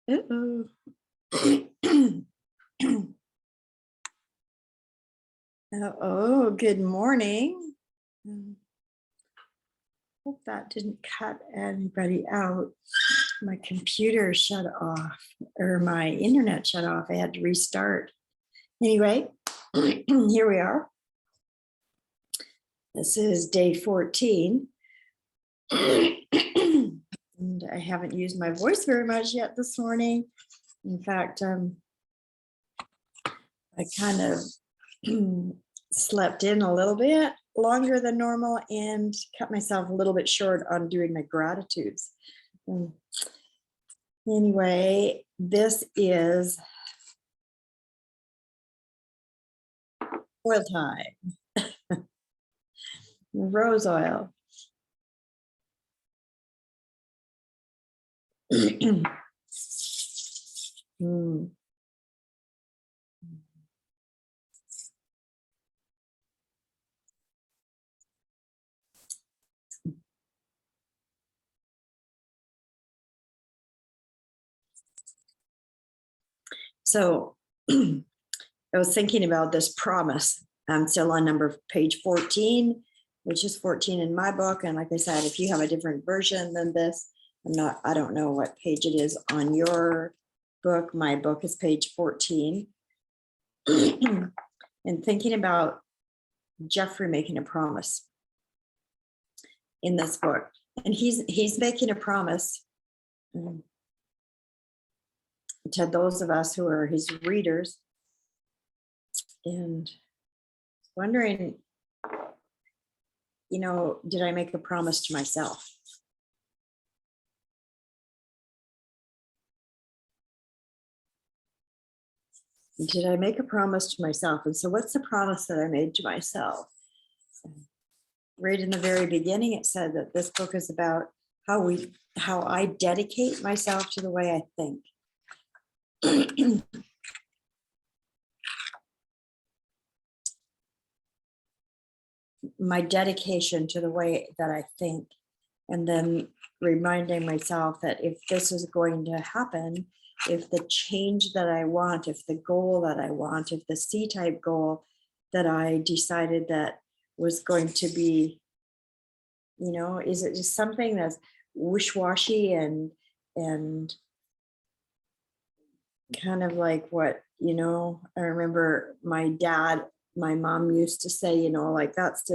Uh-oh. Oh, good morning. Hope that didn't cut anybody out. My computer shut off, or my internet shut off. I had to restart. Anyway, here we are. This is day 14. And I haven't used my voice very much yet this morning. In fact, I kind of slept in a little bit longer than normal and cut myself a little bit short on doing my gratitudes. Anyway, this is oil time. Rose oil. Mm. So I was thinking about this promise. I'm still on page 14, which is 14 in my book. And like I said, if you have a different version than this, I don't know what page it is on your book. My book is page 14. And thinking about Jeffrey making a promise in this book. And he's making a promise to those of us who are his readers. And wondering, did I make a promise to myself? Did I make a promise to myself? And so what's the promise that I made to myself? Right in the very beginning, it said that this book is about how I dedicate myself to the way I think. My dedication to the way that I think, and then reminding myself that if this is going to happen, if the change that I want, if the goal that I want, if the C-type goal that I decided that was going to be, is it just something that's wish-washy and kind of like what, I remember my mom used to say, like that's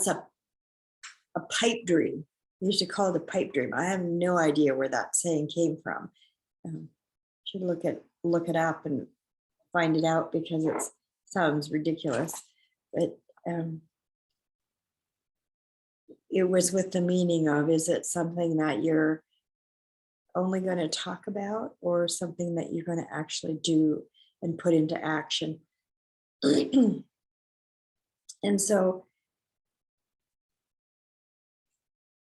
a pipe dream. We used to call it a pipe dream. I have no idea where that saying came from. Should look it up and find it out because it sounds ridiculous. But it was with the meaning of, is it something that you're only going to talk about or something that you're going to actually do and put into action? And so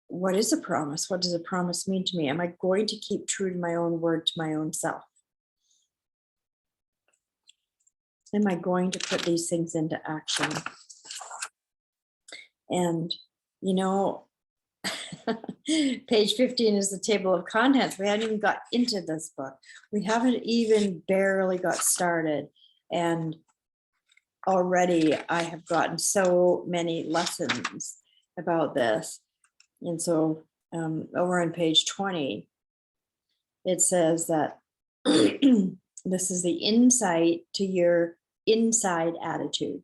what is a promise? What does a promise mean to me? Am I going to keep true to my own word to my own self? Am I going to put these things into action? And, page 15 is the table of contents. We haven't even got into this book. We haven't even barely got started. And already I have gotten so many lessons about this. And so over on page 20, it says that this is the insight to your inside attitude.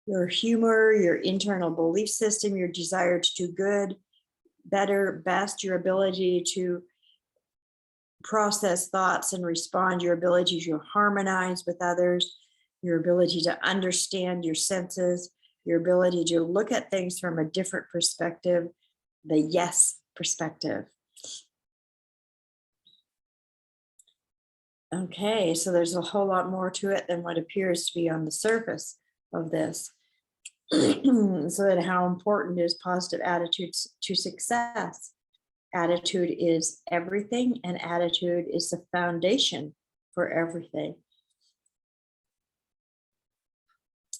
Your humor, your internal belief system, your desire to do good, better, best, your ability to process thoughts and respond, your ability to harmonize with others, your ability to understand your senses, your ability to look at things from a different perspective, the yes perspective. Okay, so there's a whole lot more to it than what appears to be on the surface of this. So that how important is positive attitudes to success? Attitude is everything, and attitude is the foundation for everything.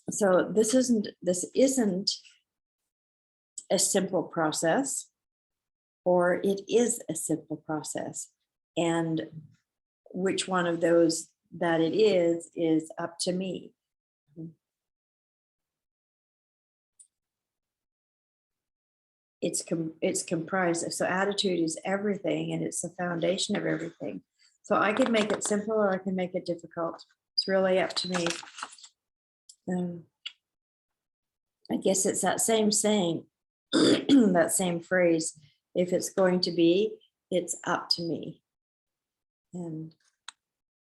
So this isn't a simple process, or it is a simple process. And which one of those that it is up to me. It's comprised of, so attitude is everything, and it's the foundation of everything. So I can make it simple or I can make it difficult. It's really up to me. I guess it's that same saying, that same phrase, if it's going to be, it's up to me. And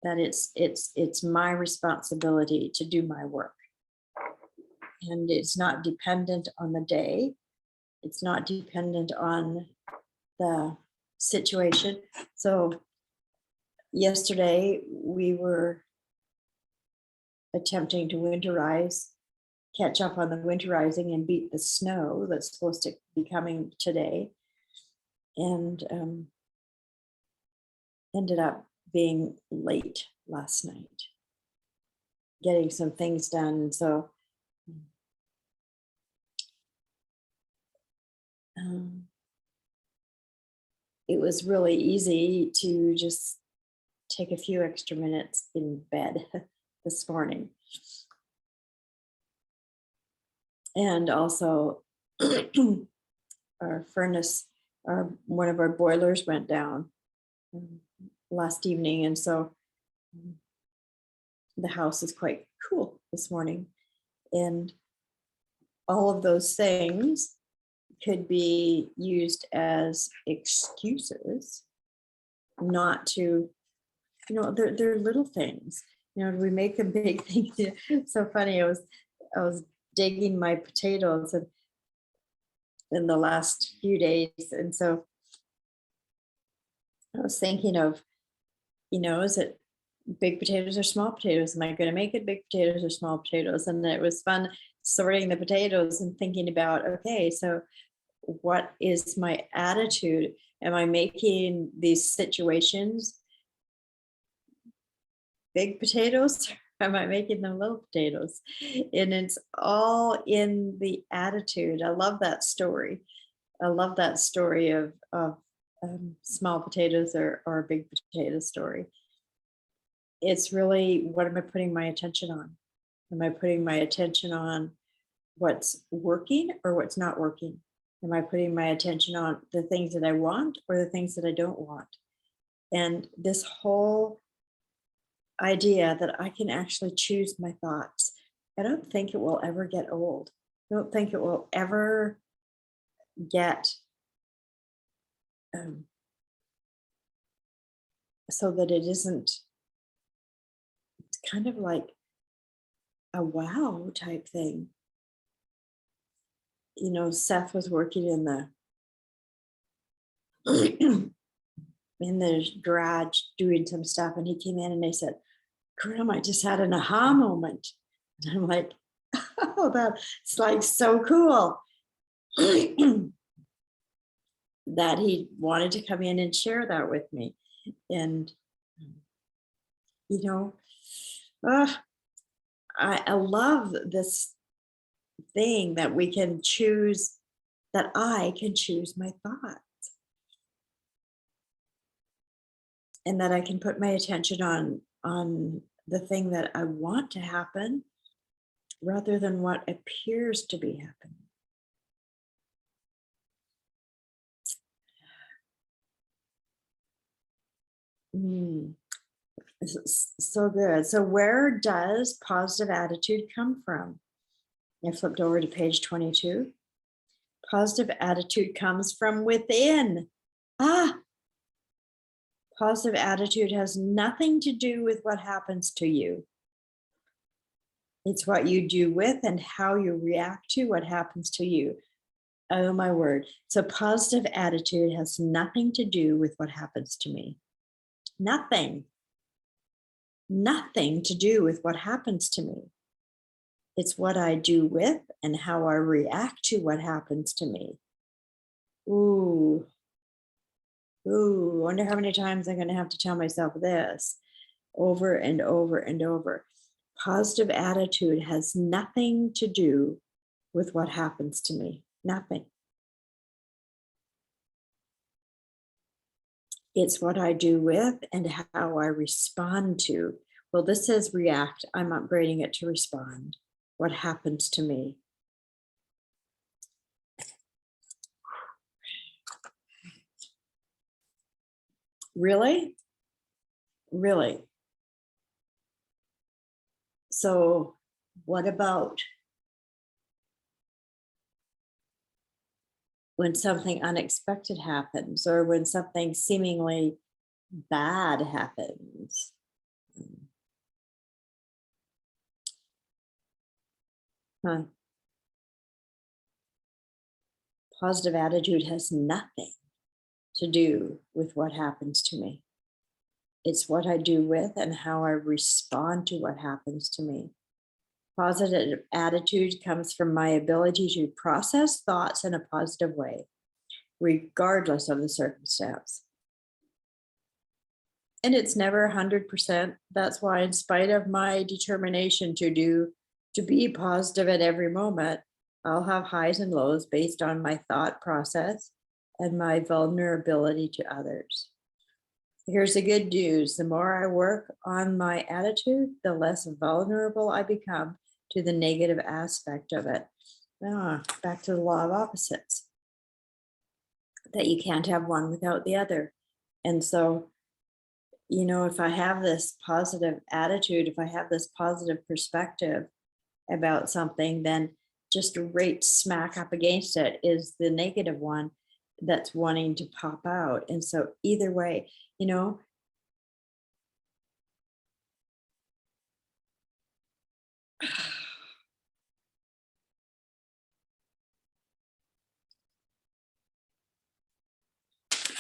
that it's my responsibility to do my work. And it's not dependent on the day. It's not dependent on the situation. So yesterday we were attempting to winterize, catch up on the winterizing and beat the snow that's supposed to be coming today. And ended up being late last night, getting some things done. So it was really easy to just take a few extra minutes in bed this morning. And also our furnace, one of our boilers went down last evening. And so the house is quite cool this morning. And all of those things could be used as excuses not to, they're little things. We make a big thing. It's so funny. I was digging my potatoes in the last few days, and so I was thinking of, is it big potatoes or small potatoes? Am I going to make it big potatoes or small potatoes? And it was fun sorting the potatoes and thinking about, okay, so what is my attitude? Am I making these situations big potatoes? Or am I making them little potatoes? And it's all in the attitude. I love that story. I love that story of small potatoes or a big potato story. It's really, what am I putting my attention on? Am I putting my attention on what's working or what's not working? Am I putting my attention on the things that I want or the things that I don't want? And this whole idea that I can actually choose my thoughts, I don't think it will ever get old. I don't think it will ever get so that it isn't, it's kind of like a wow type thing. Seth was working in the garage doing some stuff, and he came in and they said, Grandma, I just had an aha moment. And I'm like, oh, that's like so cool. That he wanted to come in and share that with me. And I love this thing that we can choose, that I can choose my thoughts, and that I can put my attention on the thing that I want to happen rather than what appears to be happening. So good. So where does positive attitude come from? I flipped over to page 22. Positive attitude comes from within. Positive attitude has nothing to do with what happens to you. It's what you do with and how you react to what happens to you. Oh my word. So positive attitude has nothing to do with what happens to me. Nothing to do with what happens to me. It's what I do with and how I react to what happens to me. Ooh, wonder how many times I'm going to have to tell myself this over and over and over. Positive attitude has nothing to do with what happens to me. Nothing. It's what I do with and how I respond to. Well, this says react. I'm upgrading it to respond. What happens to me? Really? Really? So what about when something unexpected happens or when something seemingly bad happens? Huh. Positive attitude has nothing to do with what happens to me. It's what I do with and how I respond to what happens to me. Positive attitude comes from my ability to process thoughts in a positive way, regardless of the circumstance. And it's never 100%. That's why, in spite of my determination to be positive at every moment, I'll have highs and lows based on my thought process and my vulnerability to others. Here's the good news. The more I work on my attitude, the less vulnerable I become to the negative aspect of it. Back to the law of opposites, that you can't have one without the other. And so, if I have this positive attitude, if I have this positive perspective about something, then just right smack up against it is the negative one that's wanting to pop out. And so either way,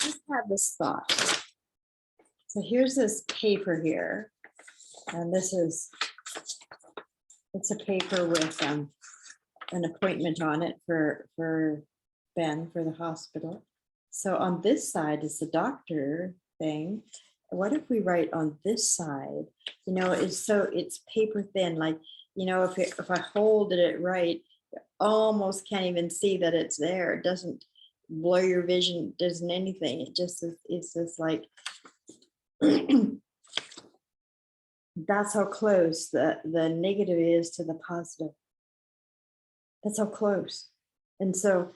just have this thought. So here's this paper here, and it's a paper with an appointment on it for Ben for the hospital. So on this side is the doctor thing. What if we write on this side? It's paper thin, like, if I hold it right, you almost can't even see that it's there. It doesn't blur your vision, doesn't anything. It's just like, that's how close the negative is to the positive. That's how close. And so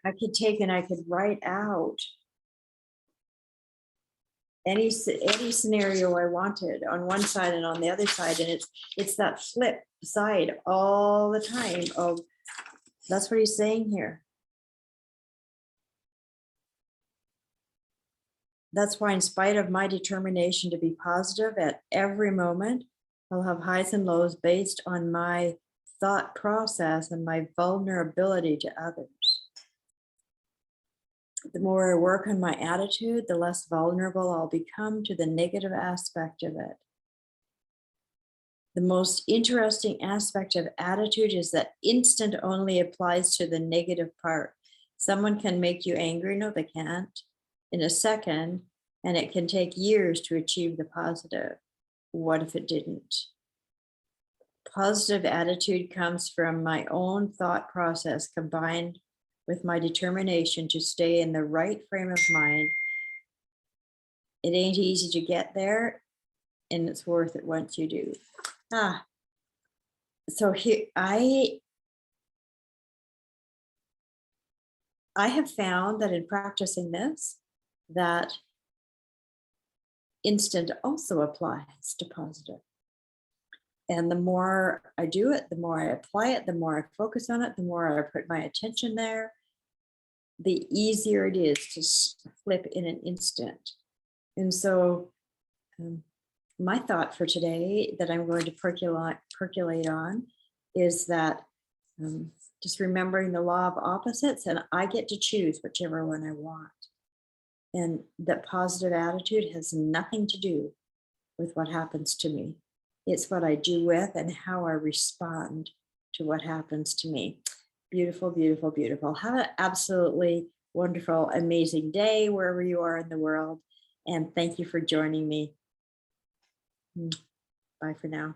I could write out any scenario I wanted on one side and on the other side. And it's that flip side all the time of, that's what he's saying here. That's why, in spite of my determination to be positive at every moment, I'll have highs and lows based on my thought process and my vulnerability to others. The more I work on my attitude, the less vulnerable I'll become to the negative aspect of it. The most interesting aspect of attitude is that instant only applies to the negative part. Someone can make you angry. No, they can't. In a second, and it can take years to achieve the positive. What if it didn't? Positive attitude comes from my own thought process combined with my determination to stay in the right frame of mind. It ain't easy to get there, and it's worth it once you do. So here I have found that in practicing this, that instant also applies to positive. And the more I do it, the more I apply it, the more I focus on it, the more I put my attention there, the easier it is to flip in an instant. And so my thought for today that I'm going to percolate on is that just remembering the law of opposites, and I get to choose whichever one I want. And that positive attitude has nothing to do with what happens to me. It's what I do with and how I respond to what happens to me. Beautiful, beautiful, beautiful. Have an absolutely wonderful, amazing day wherever you are in the world. And thank you for joining me. Bye for now.